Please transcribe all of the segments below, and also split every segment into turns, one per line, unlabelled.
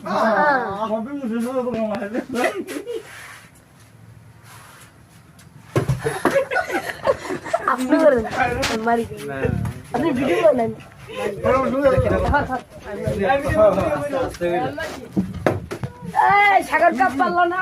Mobil musuh dulu tuh ngomongin.
After mari. Ada video nanti. সাগর cup পারলো না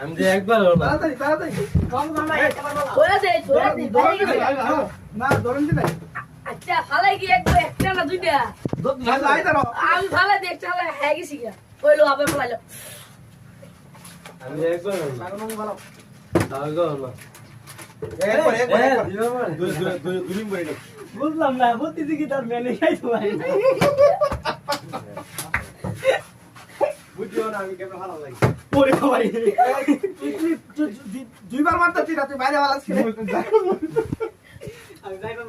আমি একবার
আচ্ছা ফালাই কি একটা না দুইটা আমি ফালাই দেখতে হ্যাঁ গেছি ওইলো আবার ফালাইলো
আমি একবার
বুঝলাম না বুঝতেছি কি তার মেনে খাইতে পারি
বুঝছো না আমি কেমন ভালো লাগে
পরে ভাই
দুইবার মারতে তুই রাতে বাইরে ভালো আছে
আমি যাই না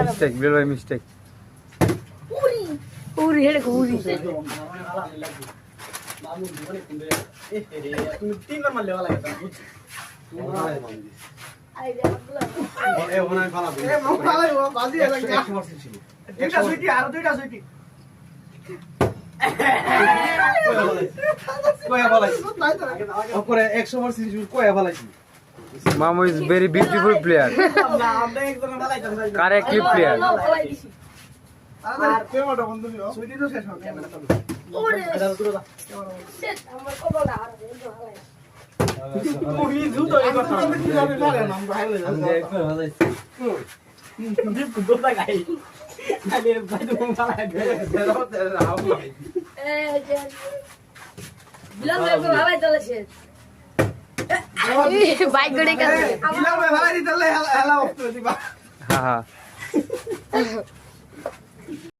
মিস্টেক বের ভাই মিস্টেক
উড়ি হেড়ে উড়ি
মামু জীবনে কিনবে তুমি তিনবার মারলে ভালো লাগে বুঝছো
এ ওখানে আমি ফালাবো
এ মুখ ভালো বাজি লাগে
100% ছিল
দুইটা সুইটি আর দুইটা সুইটি
কয়া ফালাইছি ওপরে 100% ছিল কয়া ফালাইছি
মামু ইজ ভেরি বিউটিফুল প্লেয়ার
না আমরা একজনের মালাইতাম
কারেক্টলি প্লেয়ার
আর পেমাটা বন্ধ নিও সুইটি তো শেষ হবে ক্যামেরা চালু
এটা দূরে যা
আমার কবলা আর
মুই জুতো এই কথা
আমি একবার ফালাইছি
জিপ দোতা গাই খালি ভাই তুমি মালাই দে
বিলাল ভাই ভালাই চলেছে বাইক গড়ে গেছে
ভালো দিতে হেলা অফ করে দিবা
হ্যাঁ হ্যাঁ